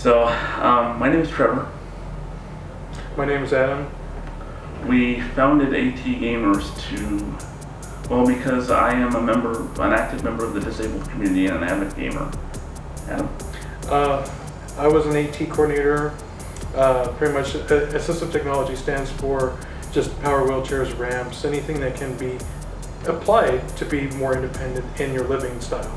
So, my name is Trevor. My name is Adam. We founded AT Gamers because I am an active member of the disabled community and an avid gamer. Adam? I was an AT coordinator. Pretty much, assistive technology stands for just power wheelchairs, ramps, anything that can be applied to be more independent in your living style.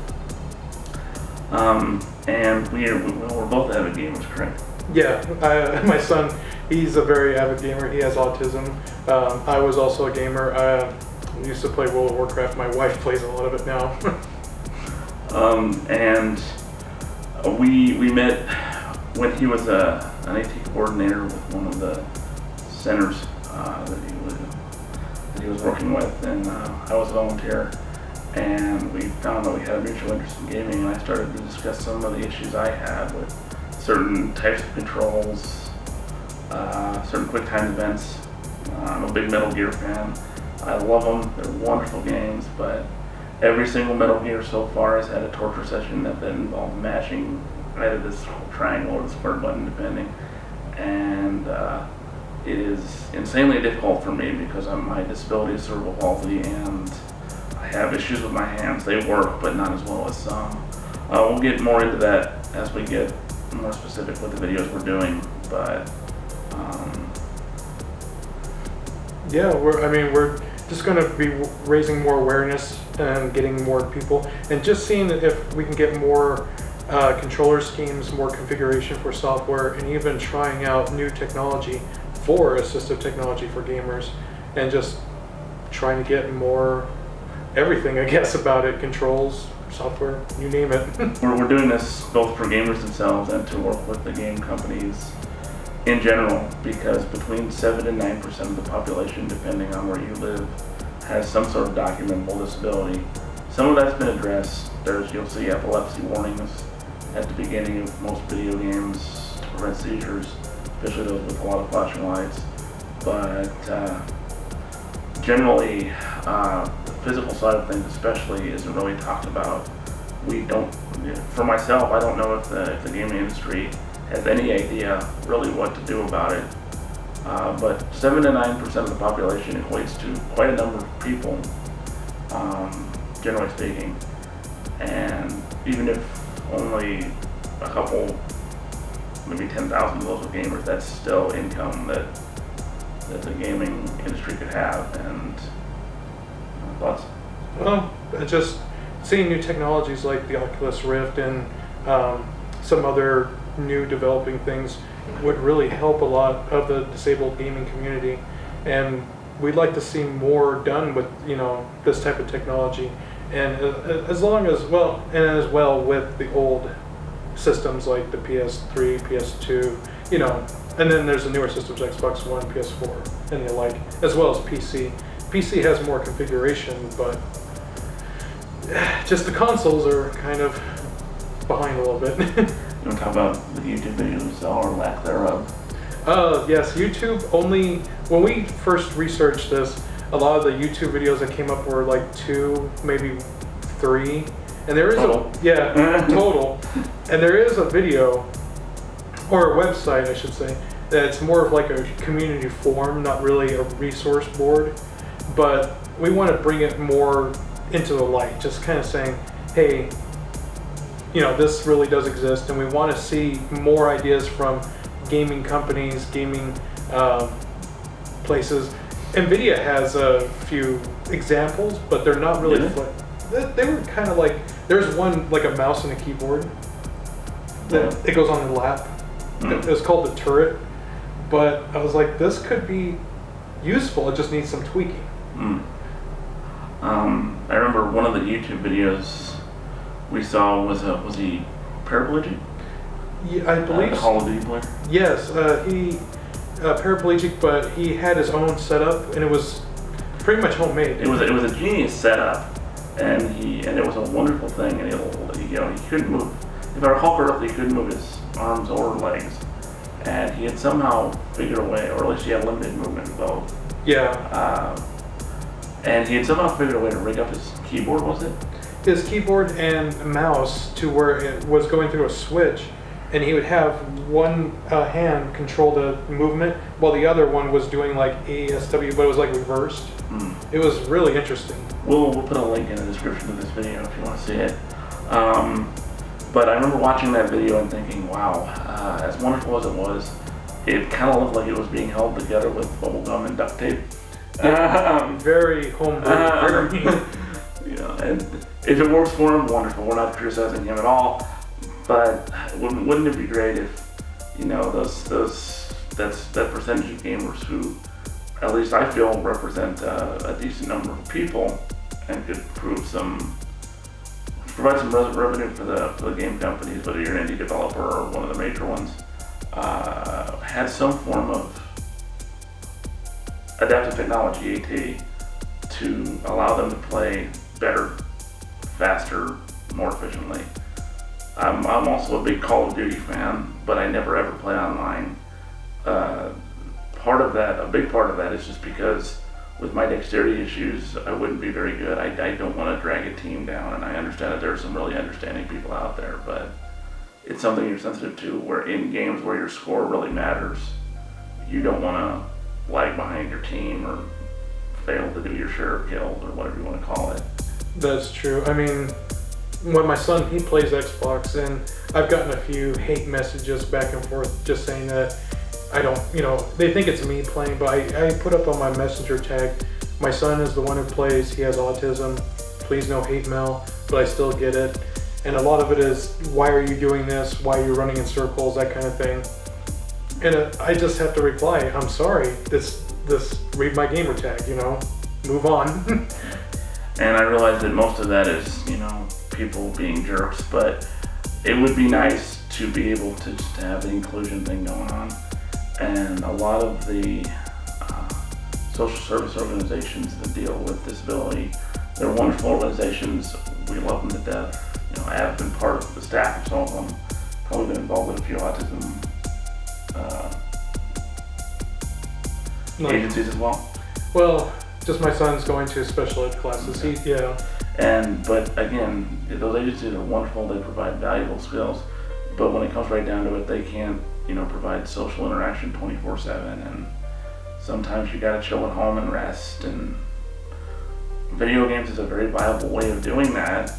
And we're both avid gamers, correct? Yeah, my son, he's a very avid gamer. He has autism. I was also a gamer. I used to play World of Warcraft. My wife plays a lot of it now. And we met when he was an AT coordinator with one of the centers that he was working with, and I was a volunteer. And we found that we had a mutual interest in gaming, and I started to discuss some of the issues I had with certain types of controls, certain quick time events. I'm a big Metal Gear fan. I love them. They're wonderful games, but every single Metal Gear so far has had a torture session that involved mashing either this triangle or the square button, depending. And it is insanely difficult for me because my disability is cerebral palsy, and I have issues with my hands. They work, but not as well as some. We'll get more into that as we get more specific with the videos we're doing, but yeah, we're just going to be raising more awareness and getting more people, and just seeing if we can get more controller schemes, more configuration for software, and even trying out new technology for assistive technology for gamers, and just trying to get more everything, I guess, about it. Controls, software, you name it. We're doing this both for gamers themselves and to work with the game companies in general, because between 7 and 9% of the population, depending on where you live, has some sort of documentable disability. Some of that's been addressed. You'll see epilepsy warnings at the beginning of most video games to prevent seizures, especially those with a lot of flashing lights. But generally, the physical side of things especially isn't really talked about. For myself, I don't know if the gaming industry has any idea really what to do about it. But 7 to 9% of the population equates to quite a number of people, generally speaking. And even if only a couple, maybe 10,000 of those are gamers, that's still income that the gaming industry could have. And thoughts? Well, just seeing new technologies like the Oculus Rift and some other new developing things would really help a lot of the disabled gaming community, and we'd like to see more done with this type of technology, and as well with the old systems like the PS3, PS2, and then there's the newer systems, Xbox One, PS4, and the like, as well as PC. PC has more configuration, but just the consoles are kind of behind a little bit. You want to talk about the YouTube videos or lack thereof? Yes, YouTube only, when we first researched this, a lot of the YouTube videos that came up were like 2, maybe 3. And there is total. Total. And there is a video, or a website I should say, that's more of like a community forum, not really a resource board. But we want to bring it more into the light, just kind of saying, hey, this really does exist, and we want to see more ideas from gaming companies, gaming places. NVIDIA has a few examples, but they're not really. They were kind of like, there's one like a mouse and a keyboard that it goes on the lap. It was called the Turret, but I was like, this could be useful. It just needs some tweaking. I remember one of the YouTube videos we saw was he paraplegic? Yeah, I believe. The Call of Duty player? Yes, he paraplegic, but he had his own setup, and it was pretty much homemade. It was a genius setup, and it was a wonderful thing. And he couldn't move. If I recall correctly, he couldn't move his arms or legs, and he had somehow figured a way, or at least he had limited movement in both. Yeah. And he had somehow figured a way to rig up his keyboard. Was it? His keyboard and mouse to where it was going through a switch, and he would have one hand control the movement while the other one was doing like ASW, but it was like reversed. It was really interesting. We'll put a link in the description of this video if you want to see it. But I remember watching that video and thinking, wow, as wonderful as it was, it kind of looked like it was being held together with bubble gum and duct tape. Very homebrew. And if it works for him, wonderful. We're not criticizing him at all. But wouldn't it be great if, that percentage of gamers who, at least I feel, represent a decent number of people and could provide some revenue for the game companies, whether you're an indie developer or one of the major ones, had some form of adaptive technology, AT, to allow them to play better, faster, more efficiently. I'm also a big Call of Duty fan, but I never ever play online. A big part of that is just because with my dexterity issues, I wouldn't be very good. I don't want to drag a team down, and I understand that there are some really understanding people out there, but it's something you're sensitive to, where in games where your score really matters, you don't want to lag behind your team or fail to do your share of kills or whatever you want to call it. That's true. I mean, when my son, he plays Xbox, and I've gotten a few hate messages back and forth just saying that I don't, they think it's me playing, but I put up on my messenger tag, my son is the one who plays, he has autism, please no hate mail, but I still get it. And a lot of it is, why are you doing this? Why are you running in circles? That kind of thing. And I just have to reply, I'm sorry, this read my gamer tag, move on. And I realize that most of that is, people being jerks, but it would be nice to be able to just have the inclusion thing going on. And a lot of the social service organizations that deal with disability, they're wonderful organizations. We love them to death. I have been part of the staff of some of them, probably been involved with a few autism agencies as well. Well, just my son's going to special ed classes. Okay. But again, those agencies are wonderful. They provide valuable skills, but when it comes right down to it, they can't, provide social interaction 24/7. And sometimes you got to chill at home and rest. And video games is a very viable way of doing that.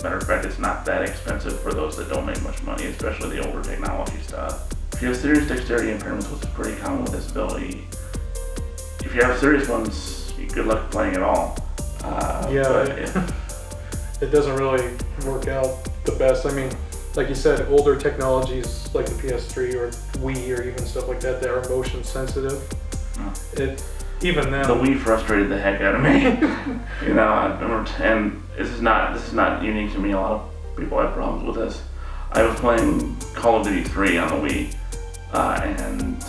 Matter of fact, it's not that expensive for those that don't make much money, especially the older technology stuff. If you have serious dexterity impairments, which is pretty common with disability, if you have serious ones, good luck playing at all. It doesn't really work out the best. I mean, like you said, older technologies like the PS3 or Wii or even stuff like that that are motion sensitive. Even then, the Wii frustrated the heck out of me. I remember, and this is not unique to me. A lot of people have problems with this. I was playing Call of Duty 3 on the Wii, and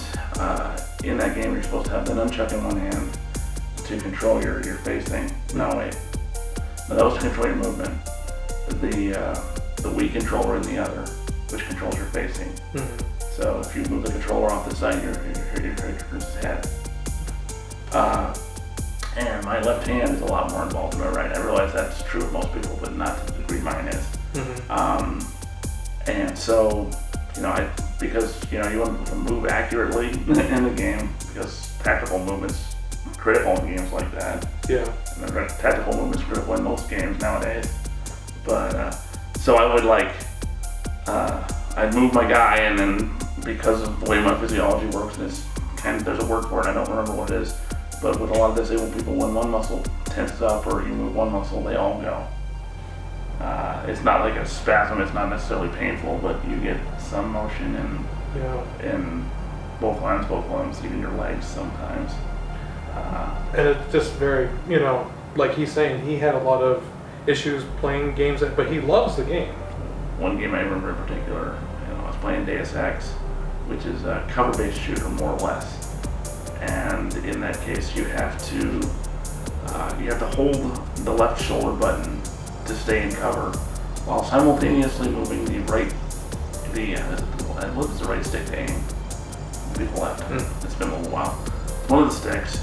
in that game you're supposed to have the nunchuck in one hand to control your facing. No, wait. No, that was to control your movement. The Wii controller in the other, which controls your facing. Mm-hmm. So if you move the controller off the side, your character turns his head. And my left hand is a lot more involved than my right. I realize that's true of most people, but not to the degree mine is. Mm-hmm. And so, because you want to move accurately in the game, because tactical movement's critical in games like that. Yeah. And tactical movement's critical in most games nowadays. But so I would I'd move my guy, and then because of the way my physiology works, there's a word for it. I don't remember what it is. But with a lot of disabled people, when one muscle tenses up or you move one muscle, they all go. It's not like a spasm, it's not necessarily painful, but you get some motion in both limbs, even your legs sometimes. And it's just very, like he's saying, he had a lot of issues playing games, but he loves the game. One game I remember in particular, I was playing Deus Ex, which is a cover-based shooter, more or less. And in that case, you have to hold the left shoulder button to stay in cover, while simultaneously moving the right stick to aim. Maybe the left. It's been a little while. One of the sticks,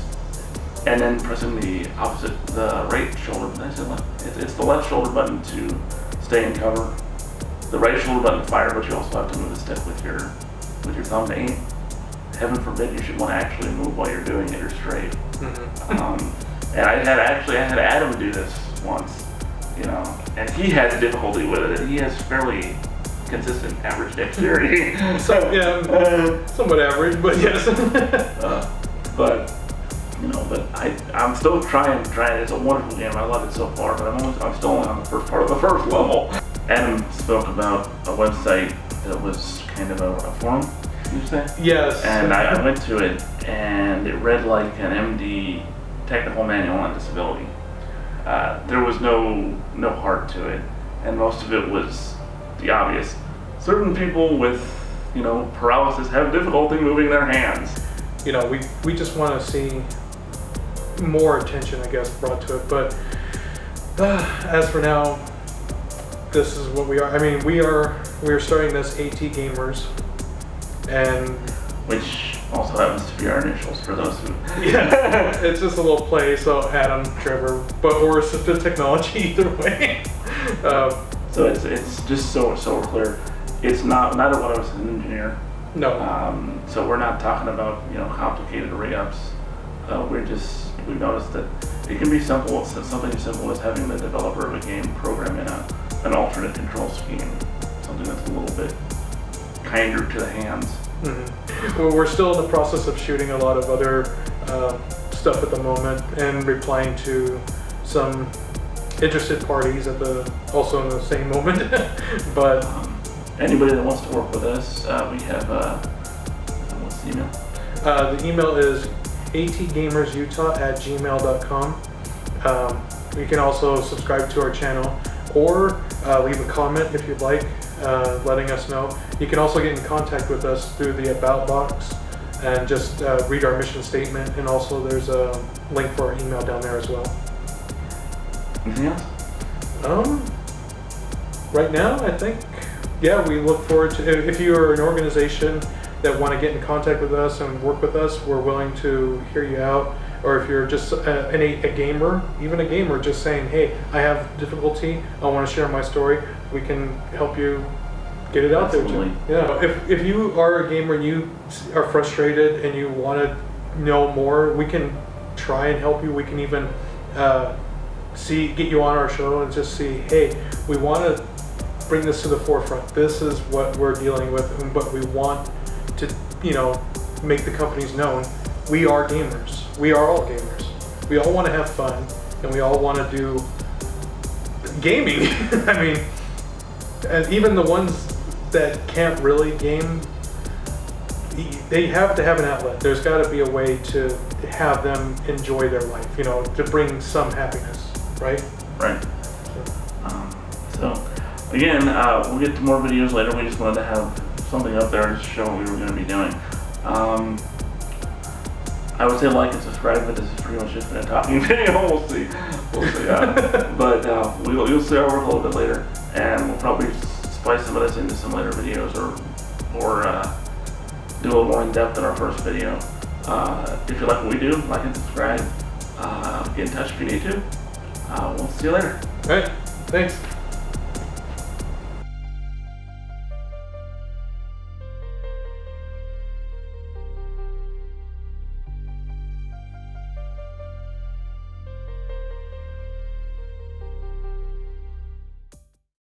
and then pressing the right shoulder. Did I say left? It's the left shoulder button to stay in cover, the right shoulder button fire, but you also have to move the stick with your thumb to aim. Heaven forbid you should want to actually move while you're doing it or straight. And I had Adam do this once, you know, and he has difficulty with it, and he has fairly consistent average dexterity. So yeah, somewhat average, but yes. But you know, I'm still trying. It's a wonderful game. I love it so far, but I'm still only on the first part of the first level. Adam spoke about a website that was kind of a forum, you say? Yes. And I went to it, and it read like an MD technical manual on disability. There was no heart to it, and most of it was the obvious. Certain people with, you know, paralysis have difficulty moving their hands. You know, we just want to see more attention, I guess, brought to it. But as for now, this is what we are. I mean, we are starting this AT Gamers, and which also happens to be our initials for those who. Yeah, it's just a little play. So Adam, Trevor, but we're assistive technology either way. So it's just so we're clear. It's neither one of us is an engineer. No. So we're not talking about, you know, complicated rig-ups. We've noticed that it can be simple. Something as simple as having the developer of a game program in an alternate control scheme, something that's a little bit kinder to the hands. Well, we're still in the process of shooting a lot of other stuff at the moment and replying to some interested parties also in the same moment. But anybody that wants to work with us, we have what's the email? The email is atgamersutah@gmail.com. You can also subscribe to our channel or leave a comment if you'd like, letting us know. You can also get in contact with us through the About box and just read our mission statement, and also there's a link for our email down there as well. Anything else? Right now, I think, yeah, we look forward to, if you are an organization that want to get in contact with us and work with us, we're willing to hear you out. Or if you're just a gamer, even a gamer, just saying, hey, I have difficulty, I want to share my story, we can help you get it out Absolutely. there too. Yeah. If you are a gamer and you are frustrated and you want to know more, we can try and help you. We can even get you on our show and just see, hey, we want to bring this to the forefront. This is what we're dealing with, but we want to, you know, make the companies known. We are gamers. We are all gamers. We all want to have fun, and we all want to do gaming. I mean, and even the ones that can't really game, they have to have an outlet. There's got to be a way to have them enjoy their life, you know, to bring some happiness, right? Right. So, again, we'll get to more videos later. We just wanted to have something up there to show what we were going to be doing. I would say like and subscribe, but this is pretty much just been a talking video. We'll see. But you'll see our work a little bit later, and we'll probably spice some of this into some later videos, or do a little more in depth in our first video. If you like what we do, like and subscribe. Get in touch if you need to. We'll see you later. All right. Thanks.